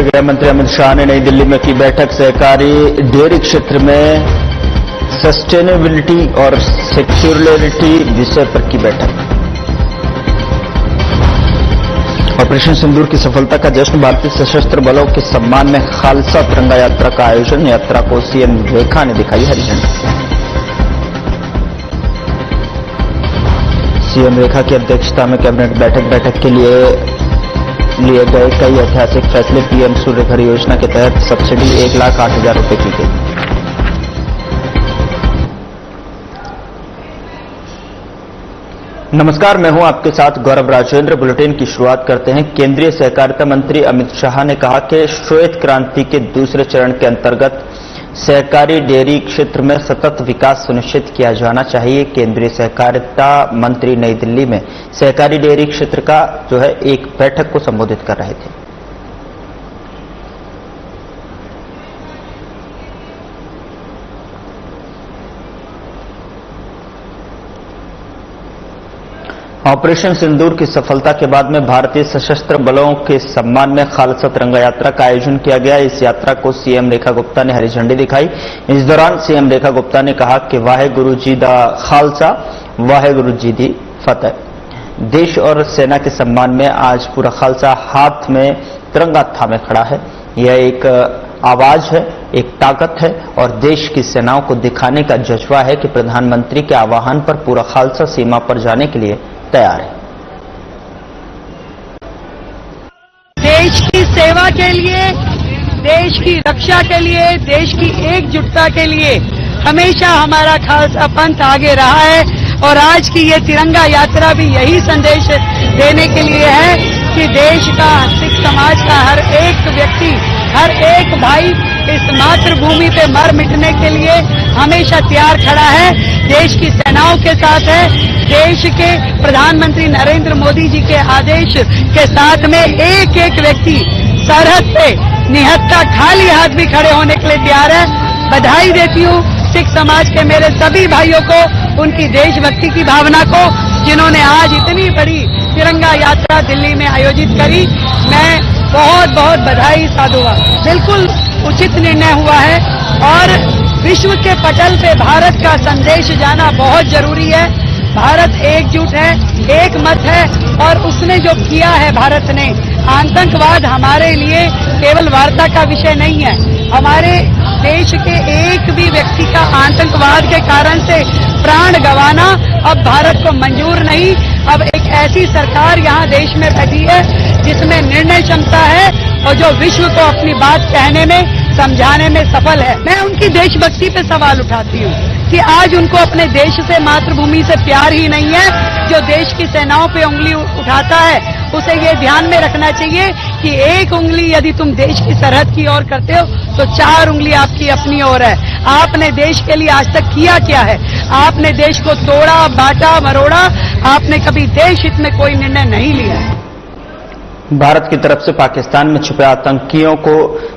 गृह मंत्री अमित शाह ने नई दिल्ली में की बैठक। सहकारी डेयरी क्षेत्र में सस्टेनेबिलिटी और सिक्योरिटी विषय पर की बैठक। ऑपरेशन सिंदूर की सफलता का जश्न। भारतीय सशस्त्र बलों के सम्मान में खालसा तिरंगा यात्रा का आयोजन। यात्रा को सीएम रेखा ने दिखाई हरी झंडी। सीएम रेखा की अध्यक्षता में कैबिनेट बैठक के लिए गए कई ऐतिहासिक फैसले। पीएम सूर्य घर योजना के तहत सब्सिडी 1,08,000 रुपए की गई। नमस्कार, मैं हूं आपके साथ गौरव राजेंद्र। बुलेटिन की शुरुआत करते हैं। केंद्रीय सहकारिता मंत्री अमित शाह ने कहा कि श्वेत क्रांति के दूसरे चरण के अंतर्गत सहकारी डेयरी क्षेत्र में सतत विकास सुनिश्चित किया जाना चाहिए। केंद्रीय सहकारिता मंत्री नई दिल्ली में सहकारी डेयरी क्षेत्र का एक बैठक को संबोधित कर रहे थे। ऑपरेशन सिंदूर की सफलता के बाद में भारतीय सशस्त्र बलों के सम्मान में खालसा तिरंगा यात्रा का आयोजन किया गया। इस यात्रा को सीएम रेखा गुप्ता ने हरी झंडी दिखाई। इस दौरान सीएम रेखा गुप्ता ने कहा कि वाहेगुरु जी दा खालसा, वाहेगुरु जी दी फतेह। देश और सेना के सम्मान में आज पूरा खालसा हाथ में तिरंगा थामे खड़ा है। यह एक आवाज है, एक ताकत है और देश की सेनाओं को दिखाने का जज्बा है कि प्रधानमंत्री के आह्वान पर पूरा खालसा सीमा पर जाने के लिए तैयार है। देश की सेवा के लिए, देश की रक्षा के लिए, देश की एकजुटता के लिए हमेशा हमारा खालसा पंथ आगे रहा है और आज की ये तिरंगा यात्रा भी यही संदेश देने के लिए है कि देश का, सिख समाज का हर एक व्यक्ति, हर एक भाई इस मातृभूमि पे मर मिटने के लिए हमेशा तैयार खड़ा है, देश की सेनाओं के साथ है। देश के प्रधानमंत्री नरेंद्र मोदी जी के आदेश के साथ में एक एक व्यक्ति सरहद पे निहत्था खाली हाथ भी खड़े होने के लिए तैयार है। बधाई देती हूँ सिख समाज के मेरे सभी भाइयों को, उनकी देशभक्ति की भावना को, जिन्होंने आज इतनी बड़ी तिरंगा यात्रा दिल्ली में आयोजित करी। मैं बहुत बहुत बधाई साधुवाद। बिल्कुल उचित निर्णय हुआ है और विश्व के पटल पे भारत का संदेश जाना बहुत जरूरी है। भारत एकजुट है, एक मत है और उसने जो किया है भारत ने, आतंकवाद हमारे लिए केवल वार्ता का विषय नहीं है। हमारे देश के एक भी व्यक्ति का आतंकवाद के कारण से प्राण गंवाना अब भारत को मंजूर नहीं। अब एक ऐसी सरकार यहाँ देश में बैठी है जिसमें निर्णय क्षमता है और जो विश्व को अपनी बात कहने में, समझाने में सफल है। मैं उनकी देशभक्ति पे सवाल उठाती हूँ कि आज उनको अपने देश से, मातृभूमि से प्यार ही नहीं है। जो देश की सेनाओं पे उंगली उठाता है उसे ये ध्यान में रखना चाहिए कि एक उंगली यदि तुम देश की सरहद की ओर करते हो तो 4 उंगली आपकी अपनी ओर है। आपने देश के लिए आज तक किया क्या है? आपने देश को तोड़ा, बांटा, मरोड़ा। आपने कभी देश हित में कोई निर्णय नहीं लिया है। भारत की तरफ से पाकिस्तान में छुपे आतंकियों को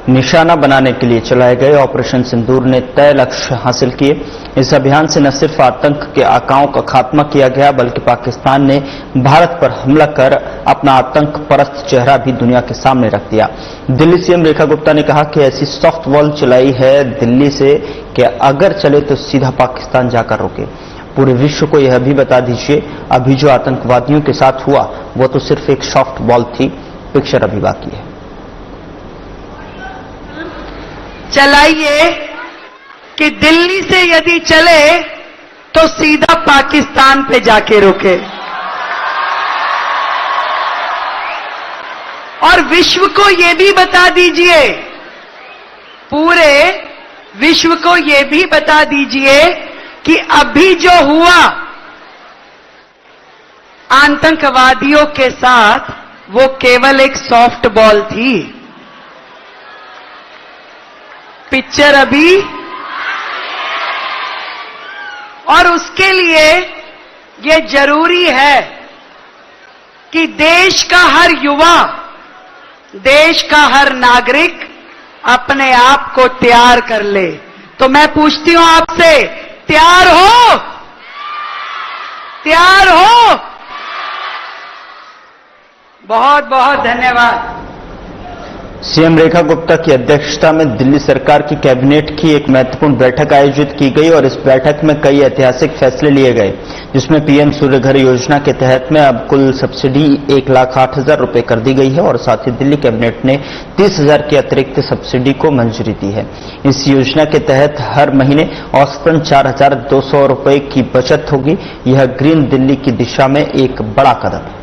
निशाना बनाने के लिए चलाए गए ऑपरेशन सिंदूर ने तय लक्ष्य हासिल किए। इस अभियान से न सिर्फ आतंक के आकाओं का खात्मा किया गया बल्कि पाकिस्तान ने भारत पर हमला कर अपना आतंक परस्त चेहरा भी दुनिया के सामने रख दिया। दिल्ली सीएम रेखा गुप्ता ने कहा कि ऐसी सॉफ्ट वॉल चलाई है दिल्ली से कि अगर चले तो सीधा पाकिस्तान जाकर रुके। पूरे विश्व को यह भी बता दीजिए, अभी जो आतंकवादियों के साथ हुआ वो तो सिर्फ एक सॉफ्ट बॉल थी, पिक्चर अभी बाकी है। चलाइए कि दिल्ली से यदि चले तो सीधा पाकिस्तान पे जाके रुके और विश्व को ये भी बता दीजिए, पूरे विश्व को ये भी बता दीजिए कि अभी जो हुआ आतंकवादियों के साथ वो केवल एक सॉफ्ट बॉल थी। पिक्चर अभी, और उसके लिए ये जरूरी है कि देश का हर युवा, देश का हर नागरिक अपने आप को तैयार कर ले। तो मैं पूछती हूं आपसे, तैयार हो? तैयार हो? बहुत बहुत धन्यवाद। सीएम रेखा गुप्ता की अध्यक्षता में दिल्ली सरकार की कैबिनेट की एक महत्वपूर्ण बैठक आयोजित की गई और इस बैठक में कई ऐतिहासिक फैसले लिए गए, जिसमें पीएम सूर्य घर योजना के तहत में अब कुल सब्सिडी 1,08,000 रुपए कर दी गई है और साथ ही दिल्ली कैबिनेट ने 30,000 की अतिरिक्त सब्सिडी को मंजूरी दी है। इस योजना के तहत हर महीने औसतन 4,200 रुपए की बचत होगी। यह ग्रीन दिल्ली की दिशा में एक बड़ा कदम है।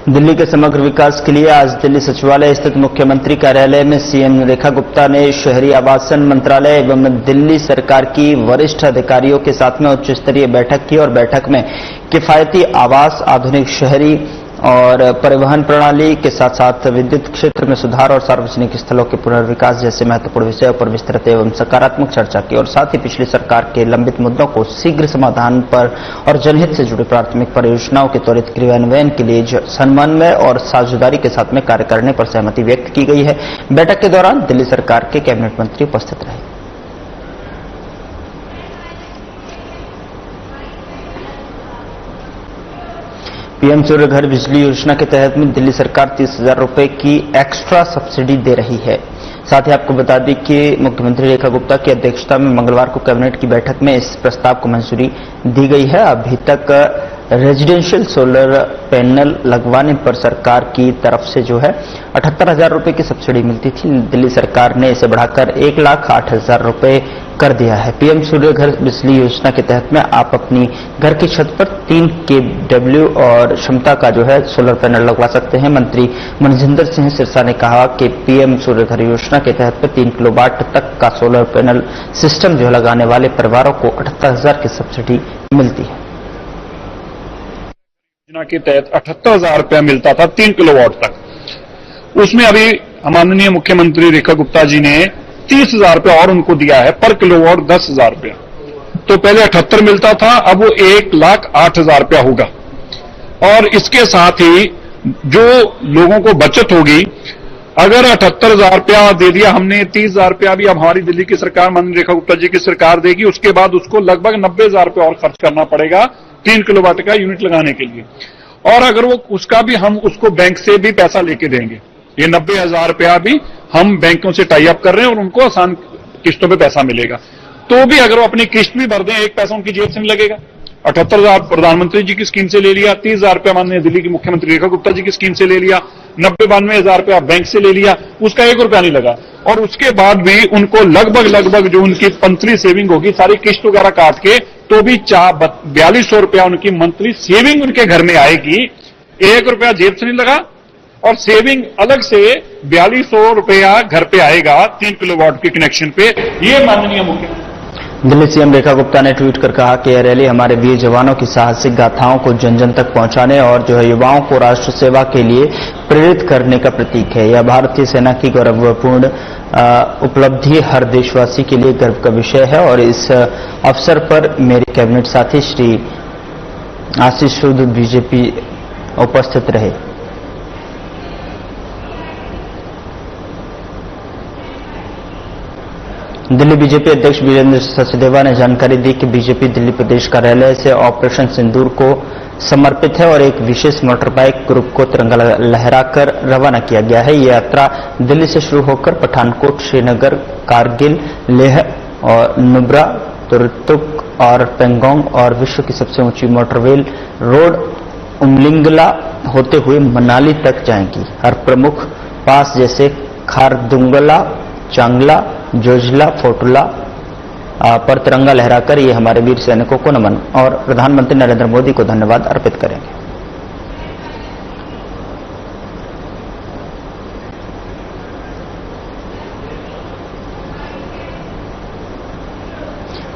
दिल्ली के समग्र विकास के लिए आज दिल्ली सचिवालय स्थित मुख्यमंत्री कार्यालय में सीएम रेखा गुप्ता ने शहरी आवासन मंत्रालय एवं दिल्ली सरकार की वरिष्ठ अधिकारियों के साथ में उच्च स्तरीय बैठक की और बैठक में किफायती आवास, आधुनिक शहरी और परिवहन प्रणाली के साथ साथ विद्युत क्षेत्र में सुधार और सार्वजनिक स्थलों के पुनर्विकास जैसे महत्वपूर्ण विषयों पर विस्तृत एवं सकारात्मक चर्चा की और साथ ही पिछली सरकार के लंबित मुद्दों को शीघ्र समाधान पर और जनहित से जुड़ी प्राथमिक परियोजनाओं के त्वरित क्रियान्वयन के लिए समन्वय और साझेदारी के साथ में कार्य करने पर सहमति व्यक्त की गई है। बैठक के दौरान दिल्ली सरकार के कैबिनेट मंत्री उपस्थित रहे। पीएम सूर्य घर बिजली योजना के तहत में दिल्ली सरकार 30,000 रुपए की एक्स्ट्रा सब्सिडी दे रही है। साथ ही आपको बता दें कि मुख्यमंत्री रेखा गुप्ता की अध्यक्षता में मंगलवार को कैबिनेट की बैठक में इस प्रस्ताव को मंजूरी दी गई है। अभी तक रेजिडेंशियल सोलर पैनल लगवाने पर सरकार की तरफ से जो है 78,000 रुपए की सब्सिडी मिलती थी। दिल्ली सरकार ने इसे बढ़ाकर 1,08,000 रुपए कर दिया है। पीएम सूर्य घर बिजली योजना के तहत में आप अपनी घर की छत पर 3 kW और क्षमता का जो है सोलर पैनल लगवा सकते हैं। मंत्री मनजिंदर सिंह सिरसा ने कहा कि पीएम सूर्य घर योजना के तहत में 3 किलोवाट तक का सोलर पैनल सिस्टम जो लगाने वाले परिवारों को 78,000 की सब्सिडी मिलती है। योजना के तहत 78,000 रुपया मिलता था 3 किलोवाट तक। उसमें अभी माननीय मुख्यमंत्री रेखा गुप्ता जी ने 30,000 रुपया और उनको दिया है, पर किलोवाट 10,000 रुपया। तो पहले 78 मिलता था, अब वो 1,08,000 रुपया होगा। और इसके साथ ही जो लोगों को बचत होगी, अगर 78,000 रुपया दे दिया हमने, 30,000 रुपया भी अब हमारी दिल्ली की सरकार माननीय रेखा गुप्ता जी की सरकार देगी, उसके बाद उसको लगभग 90,000 रुपया और खर्च करना पड़ेगा 3 किलोवाट का यूनिट लगाने के लिए। और अगर वो उसका भी हम उसको बैंक से भी पैसा लेके देंगे, ये 90,000 रुपया भी हम बैंकों से टाई अप कर रहे हैं और उनको आसान किस्तों पे पैसा मिलेगा। तो भी अगर वो अपनी किस्त भी भर दें, एक पैसा उनकी जेब से नहीं लगेगा। 78,000 प्रधानमंत्री जी की स्कीम से ले लिया, 30,000 रुपया माननीय दिल्ली की मुख्यमंत्री रेखा गुप्ता जी की स्कीम से ले लिया, 90-92,000 रुपया बैंक से ले लिया, उसका 1 रुपया नहीं लगा। और उसके बाद भी उनको लगभग जो उनकी मंथली सेविंग होगी, सारी किस्त वगैरह काट के, तो भी 4,4200 रुपया उनकी मंथली सेविंग उनके घर में आएगी। 1 रुपया जेब से नहीं लगा और सेविंग अलग से 4,200 रुपया घर पे आएगा 3 किलोवाट के कनेक्शन पे। ये माननीय मुख्यमंत्री दिल्ली सीएम रेखा गुप्ता ने ट्वीट कर कहा कि यह रैली हमारे वीर जवानों की साहसिक गाथाओं को जन जन तक पहुंचाने और जो है युवाओं को राष्ट्र सेवा के लिए प्रेरित करने का प्रतीक है। यह भारतीय सेना की गौरवपूर्ण उपलब्धि हर देशवासी के लिए गर्व का विषय है और इस अवसर पर मेरे कैबिनेट साथी श्री आशीष सूद बीजेपी उपस्थित रहे। दिल्ली बीजेपी अध्यक्ष वीरेंद्र सचदेवा ने जानकारी दी कि बीजेपी दिल्ली प्रदेश कार्यालय से ऑपरेशन सिंदूर को समर्पित है और एक विशेष मोटर बाइक ग्रुप को तिरंगा लहराकर रवाना किया गया है। ये यात्रा दिल्ली से शुरू होकर पठानकोट, श्रीनगर, कारगिल, लेह और नुब्रा, तुर्तुक और पेंगोंग और विश्व की सबसे ऊंची मोटरवेल रोड उमलिंगला होते हुए मनाली तक जाएंगी। हर प्रमुख पास जैसे खारदुंगला, चांगला, जोजिला, फोटुला पर तिरंगा लहराकर ये हमारे वीर सैनिकों को नमन और प्रधानमंत्री नरेंद्र मोदी को धन्यवाद अर्पित करेंगे।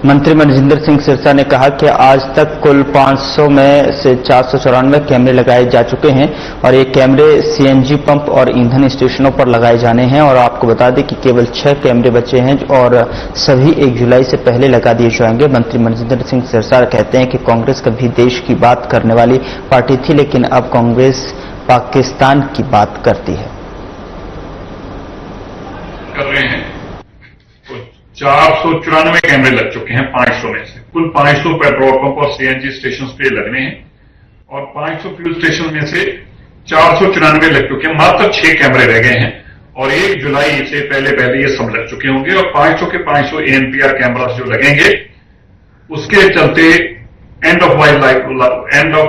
मंत्री मनजिंदर सिंह सिरसा ने कहा कि आज तक कुल 500 में से 494 कैमरे लगाए जा चुके हैं और ये कैमरे सीएनजी पंप और ईंधन स्टेशनों पर लगाए जाने हैं। और आपको बता दें कि केवल 6 कैमरे बचे हैं और सभी 1 जुलाई से पहले लगा दिए जाएंगे। मंत्री मनजिंदर सिंह सिरसा कहते हैं कि कांग्रेस कभी देश की बात करने वाली पार्टी थी, लेकिन अब कांग्रेस पाकिस्तान की बात करती है। कर रहे हैं 494 कैमरे लग चुके हैं 500 में से। कुल 500 पेट्रोल पंप और सीएनजी स्टेशन पे लगने हैं और 500 फ्यूल स्टेशन में से 494 लग चुके हैं, मात्र 6 कैमरे रह गए हैं और 1 जुलाई से पहले ये सब लग चुके होंगे और 500 के 500 ANPR कैमरास जो लगेंगे उसके चलते एंड ऑफ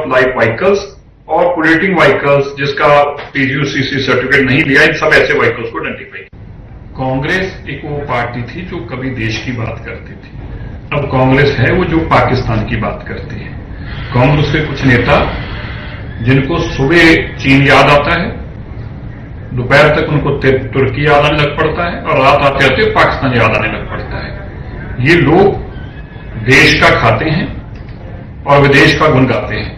लाइफ व्हीकल्स और पोल्यूटिंग व्हीकल्स जिसका PGUCC सर्टिफिकेट नहीं लिया, इन सब ऐसे व्हीकल्स को आइडेंटिफाई। कांग्रेस एक वो पार्टी थी जो कभी देश की बात करती थी, अब कांग्रेस है वो जो पाकिस्तान की बात करती है। कांग्रेस के कुछ नेता जिनको सुबह चीन याद आता है, दोपहर तक उनको तुर्की याद आने लग पड़ता है और रात आते आते पाकिस्तान याद आने लग पड़ता है। ये लोग देश का खाते हैं और विदेश का गुण गाते हैं।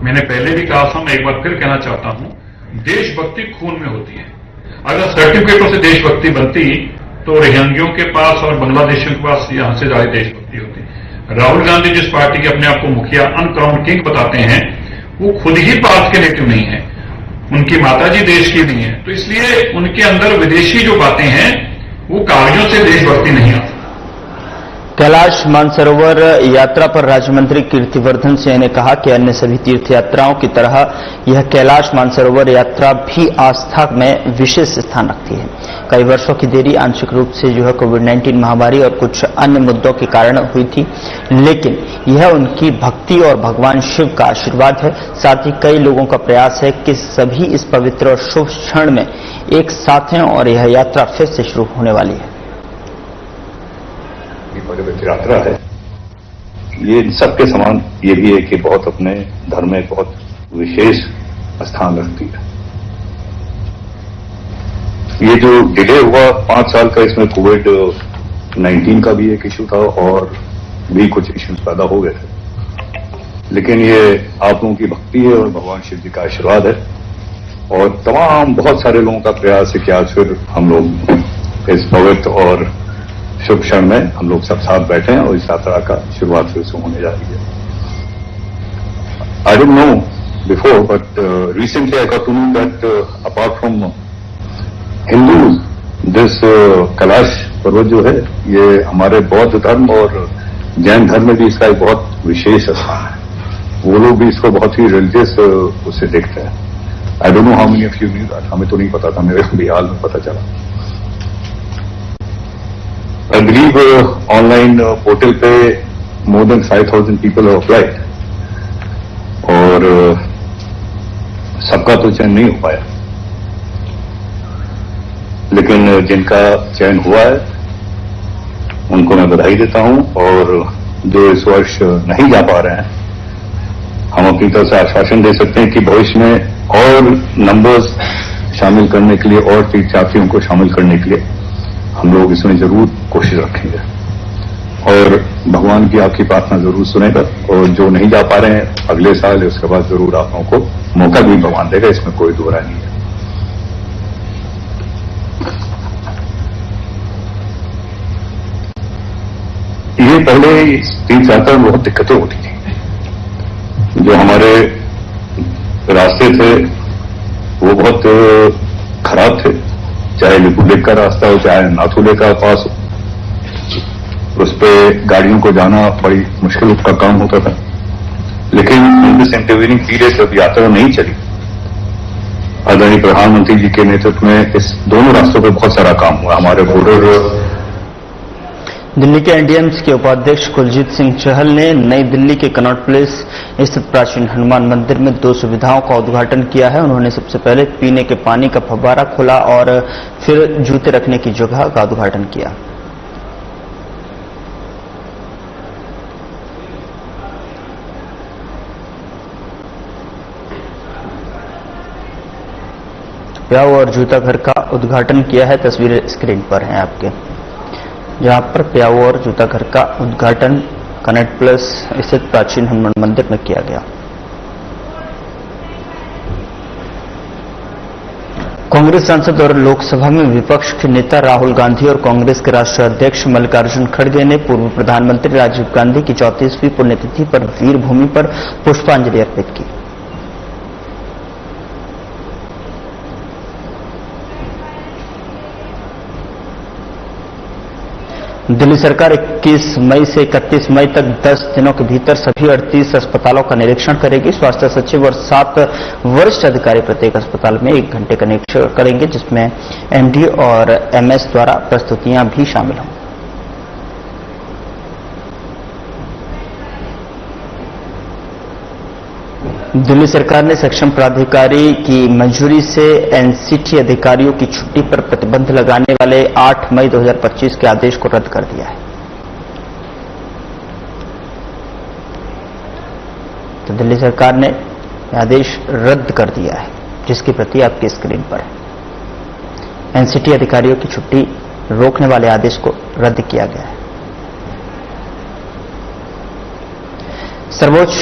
मैंने पहले भी कहा था, मैं एक बार फिर कहना चाहता हूं, देशभक्ति खून में होती है। अगर सर्टिफिकेटों से देशभक्ति बनती तो रोहिंग्यों के पास और बांग्लादेशियों के पास यहां से ज्यादा देशभक्ति होती। राहुल गांधी जिस पार्टी के अपने आप को मुखिया अनक्राउंड किंग बताते हैं, वो खुद ही भारत के नेटिव नहीं है, उनकी माताजी देश की नहीं है, तो इसलिए उनके अंदर विदेशी जो बातें हैं वो कागजों से देशभक्ति नहीं आती। कैलाश मानसरोवर यात्रा पर राज्य मंत्री कीर्तिवर्धन सिंह ने कहा कि अन्य सभी तीर्थ यात्राओं की तरह यह कैलाश मानसरोवर यात्रा भी आस्था में विशेष स्थान रखती है। कई वर्षों की देरी आंशिक रूप से जो है कोविड-19 महामारी और कुछ अन्य मुद्दों के कारण हुई थी, लेकिन यह उनकी भक्ति और भगवान शिव का आशीर्वाद है। साथ ही कई लोगों का प्रयास है कि सभी इस पवित्र और शुभ क्षण में एक साथ हैं और यह यात्रा फिर से शुरू होने वाली है। पवित्र यात्रा है, ये सबके समान ये भी है कि बहुत अपने धर्म में बहुत विशेष स्थान रखती है। ये जो डिले हुआ 5 साल का, इसमें कोविड-19 का भी एक इश्यू था और भी कुछ इश्यूज पैदा हो गए थे, लेकिन ये आप लोगों की भक्ति है और भगवान शिव जी का आशीर्वाद है और तमाम बहुत सारे लोगों का प्रयास है कि आज फिर हम लोग इस पवित्र और शुभ क्षण में हम लोग सब साथ बैठे हैं और इस यात्रा का शुरुआत फिर से होने जा रही है। I didn't know before, but recently I got to know that apart from Hindus, this Kailash Parvat जो है ये हमारे बौद्ध धर्म और जैन धर्म में भी इसका एक बहुत विशेष स्थान है। वो लोग भी इसको बहुत ही रिलीजियस उससे देखते हैं। I don't know how many of you knew that, हमें तो नहीं पता था, मेरे भी हाल में पता चला। I believe ऑनलाइन पोर्टल पे more than 5,000 people have applied और सबका तो चयन नहीं हो पाया, लेकिन जिनका चयन हुआ है उनको मैं बधाई देता हूं और जो इस वर्ष नहीं जा पा रहे हैं, हम अपनी तरफ से आश्वासन दे सकते हैं कि भविष्य में और नंबर्स शामिल करने के लिए और तीर्थयात्रियों को शामिल करने के लिए हम लोग इसमें जरूर कोशिश रखेंगे और भगवान की आपकी प्रार्थना जरूर सुनेगा और जो नहीं जा पा रहे हैं अगले साल उसके बाद जरूर आप लोगों को मौका भी भगवान देगा, इसमें कोई दो राय नहीं है। ये पहले तीर्थ यात्रा में बहुत दिक्कतें होती थी, जो हमारे रास्ते थे वो बहुत खराब थे, चाहे लिपुलेक का रास्ता हो चाहे नाथुले का पास हो, उस पर गाड़ियों को जाना बड़ी मुश्किल का काम होता था। लेकिन इन दिस इंटरवीनिंग पीरियड जब यात्रा नहीं चली, आदरणीय प्रधानमंत्री जी के नेतृत्व में इस दोनों रास्तों पर बहुत सारा काम हुआ। हमारे बॉर्डर दिल्ली के एनडीएम्स के उपाध्यक्ष कुलजीत सिंह चहल ने नई दिल्ली के कनॉट प्लेस स्थित प्राचीन हनुमान मंदिर में 2 सुविधाओं का उद्घाटन किया है। उन्होंने सबसे पहले पीने के पानी का फव्वारा खोला और फिर जूते रखने की जगह का उद्घाटन किया। प्याऊ और जूता घर का उद्घाटन किया है, तस्वीरें स्क्रीन पर हैं आपके, जहां पर प्याऊ और जूता घर का उद्घाटन कनॉट प्लेस स्थित प्राचीन हनुमान मंदिर में किया गया। कांग्रेस सांसद और लोकसभा में विपक्ष के नेता राहुल गांधी और कांग्रेस के राष्ट्रीय अध्यक्ष मल्लिकार्जुन खड़गे ने पूर्व प्रधानमंत्री राजीव गांधी की 34वीं पुण्यतिथि पर वीर भूमि पर पुष्पांजलि अर्पित की। दिल्ली सरकार 21 मई से 31 मई तक 10 दिनों के भीतर सभी 38 अस्पतालों का निरीक्षण करेगी। स्वास्थ्य सचिव और 7 वरिष्ठ अधिकारी प्रत्येक अस्पताल में 1 घंटे का निरीक्षण करेंगे, जिसमें एमडी और एमएस द्वारा प्रस्तुतियां भी शामिल होंगी। दिल्ली सरकार ने सक्षम प्राधिकारी की मंजूरी से एनसीटी अधिकारियों की छुट्टी पर प्रतिबंध लगाने वाले 8 मई 2025 के आदेश को रद्द कर दिया है। तो दिल्ली सरकार ने आदेश रद्द कर दिया है, जिसकी प्रति आपकी स्क्रीन पर है। एनसीटी अधिकारियों की छुट्टी रोकने वाले आदेश को रद्द किया गया है। सर्वोच्च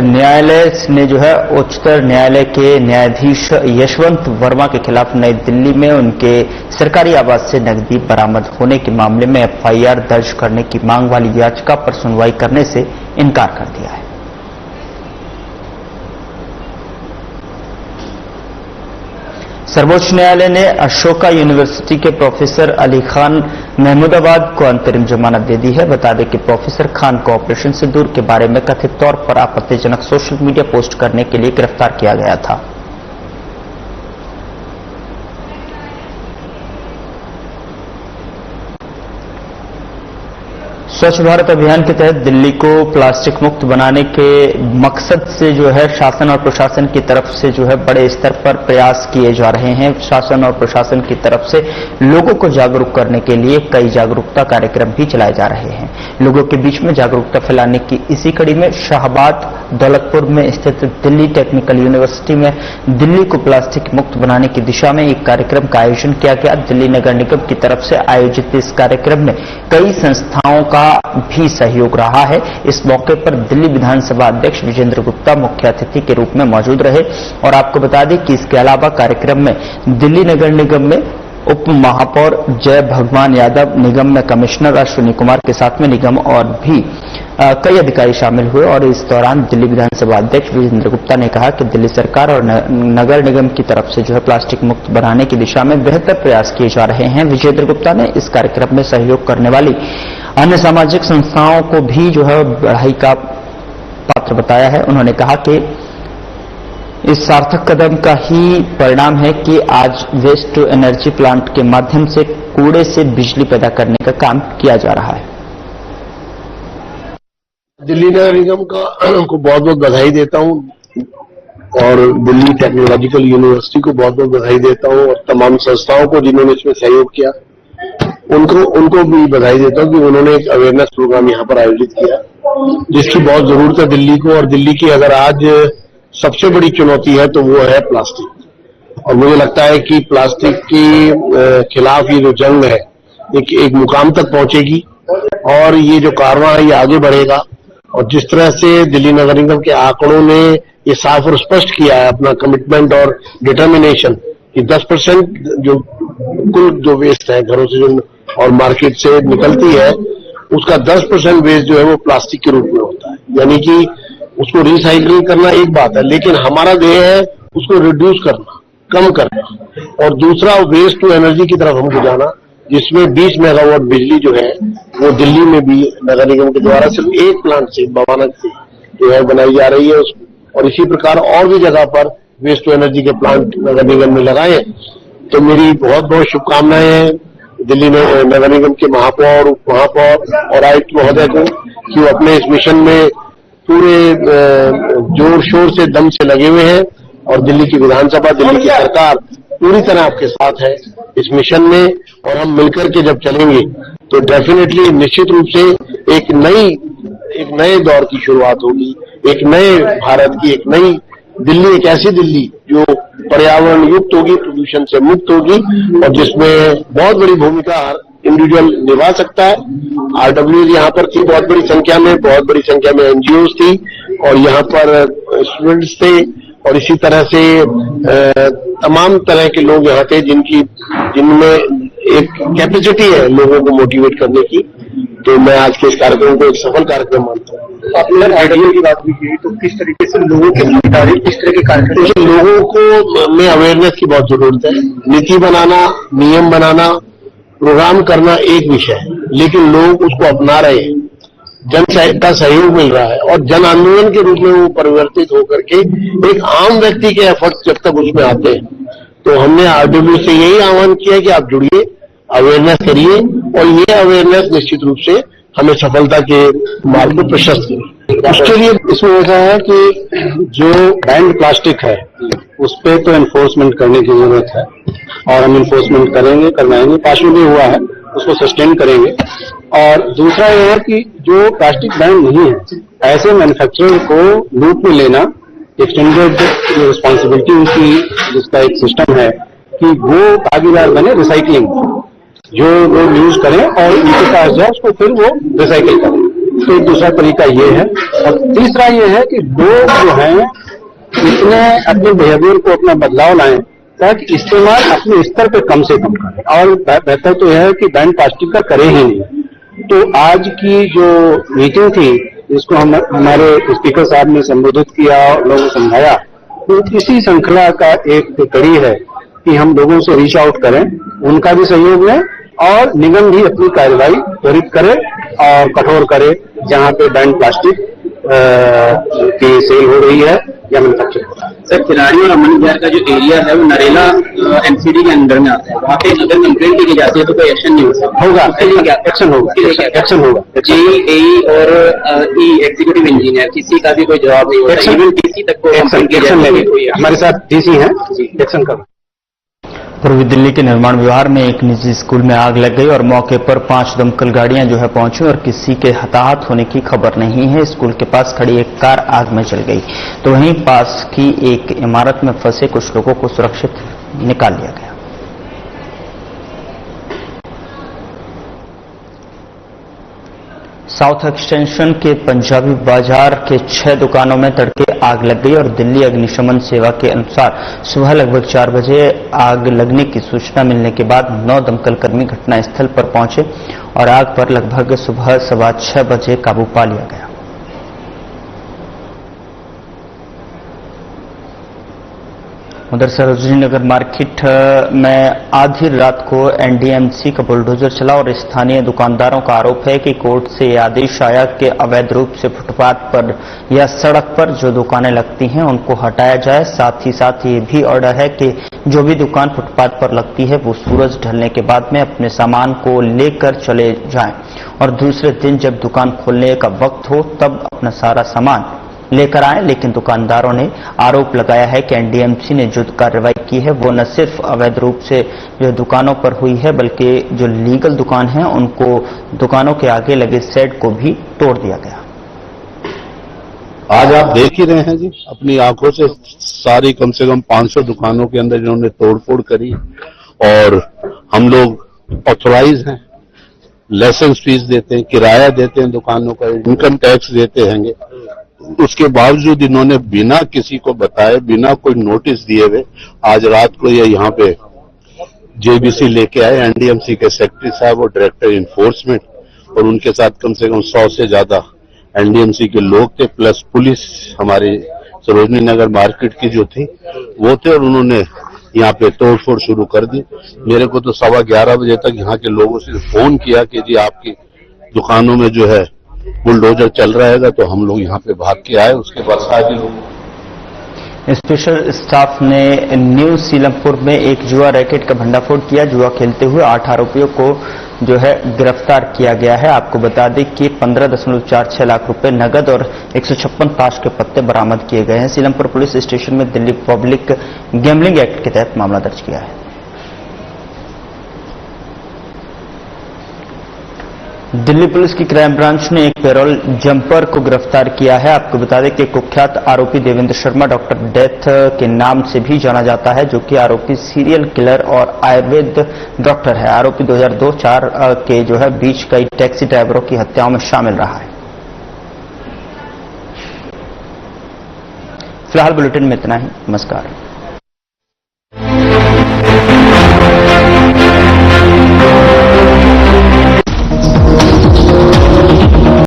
न्यायालय ने जो है उच्चतर न्यायालय के न्यायाधीश यशवंत वर्मा के खिलाफ नई दिल्ली में उनके सरकारी आवास से नकदी बरामद होने के मामले में एफआईआर दर्ज करने की मांग वाली याचिका पर सुनवाई करने से इनकार कर दिया है। सर्वोच्च न्यायालय ने अशोका यूनिवर्सिटी के प्रोफेसर अली खान महमूदाबाद को अंतरिम जमानत दे दी है। बता दें कि प्रोफेसर खान को ऑपरेशन सिंदूर के बारे में कथित तौर पर आपत्तिजनक सोशल मीडिया पोस्ट करने के लिए गिरफ्तार किया गया था। स्वच्छ भारत अभियान के तहत दिल्ली को प्लास्टिक मुक्त बनाने के मकसद से जो है शासन और प्रशासन की तरफ से जो है बड़े स्तर पर प्रयास किए जा रहे हैं। शासन और प्रशासन की तरफ से लोगों को जागरूक करने के लिए कई जागरूकता कार्यक्रम भी चलाए जा रहे हैं। लोगों के बीच में जागरूकता फैलाने की इसी कड़ी में शाहबाद दौलतपुर में स्थित दिल्ली टेक्निकल यूनिवर्सिटी में दिल्ली को प्लास्टिक मुक्त बनाने की दिशा में एक कार्यक्रम का आयोजन किया गया। दिल्ली नगर निगम की तरफ से आयोजित इस कार्यक्रम में कई संस्थाओं का भी सहयोग रहा है। इस मौके पर दिल्ली विधानसभा अध्यक्ष विजेंद्र गुप्ता मुख्य अतिथि के रूप में मौजूद रहे। और आपको बता दें कि इसके अलावा कार्यक्रम में दिल्ली नगर निगम में उप महापौर जय भगवान यादव, निगम में कमिश्नर अश्विनी कुमार के साथ में निगम और भी कई अधिकारी शामिल हुए। और इस दौरान दिल्ली विधानसभा अध्यक्ष विजेंद्र गुप्ता ने कहा कि दिल्ली सरकार और नगर निगम की तरफ से जो है प्लास्टिक मुक्त बनाने की दिशा में बेहतर प्रयास किए जा रहे हैं। विजेंद्र गुप्ता ने इस कार्यक्रम में सहयोग करने वाली अन्य सामाजिक संस्थाओं को भी जो है बधाई का पात्र बताया है। उन्होंने कहा कि इस सार्थक कदम का ही परिणाम है कि आज वेस्ट टू एनर्जी प्लांट के माध्यम से कूड़े से बिजली पैदा करने का काम किया जा रहा है। दिल्ली नगर निगम को बहुत बहुत बधाई देता हूं और दिल्ली टेक्नोलॉजिकल यूनिवर्सिटी को बहुत बहुत बधाई देता हूं और तमाम संस्थाओं को जिन्होंने इसमें सहयोग किया उनको भी बधाई देता हूं कि उन्होंने एक अवेयरनेस प्रोग्राम यहाँ पर आयोजित किया, जिसकी बहुत जरूरत है दिल्ली को। और दिल्ली की अगर आज सबसे बड़ी चुनौती है तो वो है प्लास्टिक। और मुझे लगता है कि प्लास्टिक के खिलाफ ये जो जंग है एक मुकाम तक पहुंचेगी और ये जो कारवां है ये आगे बढ़ेगा। और जिस तरह से दिल्ली नगर निगम के आंकड़ों ने ये साफ और स्पष्ट किया है अपना कमिटमेंट और डिटर्मिनेशन कि 10% जो कुल जो वेस्ट है घरों से जो और मार्केट से निकलती है उसका 10% वेस्ट जो है वो प्लास्टिक के रूप में होता है। यानी कि उसको रिसाइकलिंग करना एक बात है, लेकिन हमारा ध्येय है उसको रिड्यूस करना, कम करना। और दूसरा वेस्ट टू एनर्जी की तरफ हमको जाना, जिसमें 20 मेगावाट बिजली जो है वो दिल्ली में भी नगर निगम के द्वारा सिर्फ एक प्लांट से भवानक से जो है बनाई जा रही है। और इसी प्रकार और भी जगह पर वेस्ट टू एनर्जी के प्लांट नगर निगम में लगाए। तो मेरी बहुत बहुत शुभकामनाएं हैं दिल्ली नगर निगम के महापौर, उप महापौर और आयुक्त महोदय को कि वो अपने इस मिशन में पूरे जोर शोर से दम से लगे हुए हैं। और दिल्ली की विधानसभा, दिल्ली की सरकार पूरी तरह आपके साथ है इस मिशन में। और हम मिलकर के जब चलेंगे तो डेफिनेटली निश्चित रूप से एक नए दौर की शुरुआत होगी, एक नए भारत की, एक नई दिल्ली, एक ऐसी दिल्ली जो पर्यावरण युक्त होगी, प्रदूषण से मुक्त होगी और जिसमें बहुत बड़ी भूमिका इंडिविजुअल निभा सकता है। RWs यहाँ पर थी बहुत बड़ी संख्या में NGOs थी और यहाँ पर स्टूडेंट्स थे और इसी तरह से तमाम तरह के लोग यहाँ थे जिनमें एक कैपेसिटी है लोगों को मोटिवेट करने की। तो मैं आज के इस कार्यक्रम को एक सफल कार्यक्रम मानता हूँ। आपने आइडिया की बात भी की, तो किस तरीके से लोगों की भागीदारी, किस तरह के कार्यक्रम? लोगों को में अवेयरनेस की बहुत जरूरत है। नीति बनाना, नियम बनाना प्रोग्राम करना एक विषय है, लेकिन लोग उसको अपना रहे हैं, जन का सहयोग मिल रहा है और जन आंदोलन के रूप में वो परिवर्तित होकर के एक आम व्यक्ति के एफर्ट जब तक उसमें आते हैं, तो हमने आरडब्ल्यू से यही आह्वान किया कि आप जुड़िए, अवेयरनेस करिए और ये अवेयरनेस निश्चित रूप से हमें सफलता के मार्ग को प्रशस्त करें। उसके लिए इसमें ऐसा है कि जो बैंड प्लास्टिक है उस पर तो एनफोर्समेंट करने की जरूरत है और हम एनफोर्समेंट करेंगे, करवाएंगे, पास में भी हुआ है, उसको सस्टेन करेंगे। और दूसरा यह है कि जो प्लास्टिक बैंड नहीं है, ऐसे मैन्युफैक्चरर को लूप में लेना, एक्सटेंडेड रिस्पॉन्सिबिलिटी उनकी, जिसका एक सिस्टम है कि वो भागीदार बने रिसाइकलिंग, जो लोग यूज करें और उनके पास जाए उसको फिर वो रिसाइकिल करें। तो दूसरा तरीका ये है। और तीसरा ये है कि लोग जो हैं इतने अपने बिहेवियर को अपना बदलाव लाएं ताकि इस्तेमाल अपने स्तर पे कम से कम करें, और बेहतर तो यह है कि बैन प्लास्टिक का करें ही नहीं। तो आज की जो मीटिंग थी, जिसको हमारे स्पीकर साहब ने संबोधित किया और लोगों को समझाया, तो इसी श्रृंखला का एक कड़ी है कि हम लोगों से रीच आउट करें, उनका भी सहयोग लें और निगम भी अपनी कार्रवाई त्वरित करे और कठोर करे जहां पे बैन प्लास्टिक की सेल हो रही है या मैन्युफैक्चर हो रहा है। सर, खिलाड़ी और अमन विहार का जो एरिया है वो नरेला एनसीडी के अंदर में आता है, वहाँ पे अगर कंप्लेंट की जाती है तो कोई एक्शन नहीं हो सकता? होगा, एक्शन होगा, एक्शन होगा। जेई और एग्जीक्यूटिव इंजीनियर किसी का भी कोई जवाब नहीं होता, इवन डीसी तक को एक्शन लेंगे। हमारे साथ डीसी हैं, एक्शन करो। पूर्वी दिल्ली के निर्माण विभाग में एक निजी स्कूल में आग लग गई और मौके पर 5 दमकल गाड़ियां जो है पहुंची और किसी के हताहत होने की खबर नहीं है। स्कूल के पास खड़ी एक कार आग में जल गई, तो वहीं पास की एक इमारत में फंसे कुछ लोगों को सुरक्षित निकाल लिया गया। साउथ एक्सटेंशन के पंजाबी बाजार के 6 दुकानों में तड़के आग लग गई और दिल्ली अग्निशमन सेवा के अनुसार सुबह लगभग 4 बजे आग लगने की सूचना मिलने के बाद 9 दमकल कर्मी घटनास्थल पर पहुंचे और आग पर लगभग सुबह 6:15 बजे काबू पा लिया गया। उधर सरोजनी नगर मार्केट में आधी रात को एनडीएमसी का बुलडोजर चला और स्थानीय दुकानदारों का आरोप है कि कोर्ट से यह आदेश आया कि अवैध रूप से फुटपाथ पर या सड़क पर जो दुकानें लगती हैं उनको हटाया जाए। साथ ही साथ ये भी ऑर्डर है कि जो भी दुकान फुटपाथ पर लगती है वो सूरज ढलने के बाद में अपने सामान को लेकर चले जाएं और दूसरे दिन जब दुकान खोलने का वक्त हो तब अपना सारा सामान लेकर आए। लेकिन दुकानदारों ने आरोप लगाया है कि एनडीएमसी ने जो कार्रवाई की है वो न सिर्फ अवैध रूप से जो दुकानों पर हुई है बल्कि जो लीगल दुकान है उनको दुकानों के आगे लगे शेड को भी तोड़ दिया गया। आज आप देख ही रहे हैं जी अपनी आंखों से, सारी कम से कम 500 दुकानों के अंदर जिन्होंने तोड़फोड़ करी और हम लोग ऑथोराइज हैं, लाइसेंस फीस देते हैं, किराया देते हैं दुकानों का, इनकम टैक्स देते हैं। उसके बावजूद इन्होंने बिना किसी को बताए, बिना कोई नोटिस दिए हुए आज रात को ये यहाँ पे जेबीसी लेके आए। एनडीएमसी के सेक्रेटरी साहब और डायरेक्टर इन्फोर्समेंट और उनके साथ कम से कम 100 से ज्यादा एनडीएमसी के लोग थे, प्लस पुलिस हमारी सरोजनी नगर मार्केट की जो थी वो थे, और उन्होंने यहाँ पे तोड़फोड़ शुरू कर दी। मेरे को तो 11:15 बजे तक यहाँ के लोगों से फोन किया कि जी आपकी दुकानों में जो है बुलडोजर चल रहेगा, तो हम लोग यहाँ पे भाग के आए। उसके बाद सारे लोग स्पेशल स्टाफ ने न्यू सीलमपुर में एक जुआ रैकेट का भंडाफोड़ किया। जुआ खेलते हुए 8 आरोपियों को जो है गिरफ्तार किया गया है। आपको बता दें कि 15.46 लाख रुपए नगद और 156 ताश के पत्ते बरामद किए गए हैं। सीलमपुर पुलिस स्टेशन में दिल्ली पब्लिक गैम्बलिंग एक्ट के तहत मामला दर्ज किया है। दिल्ली पुलिस की क्राइम ब्रांच ने एक पेरोल जंपर को गिरफ्तार किया है। आपको बता दें कि कुख्यात आरोपी देवेंद्र शर्मा डॉक्टर डेथ के नाम से भी जाना जाता है, जो कि आरोपी सीरियल किलर और आयुर्वेद डॉक्टर है। आरोपी 2002-04 के जो है बीच कई टैक्सी ड्राइवरों की हत्याओं में शामिल रहा है। फिलहाल बुलेटिन में इतना ही। नमस्कार।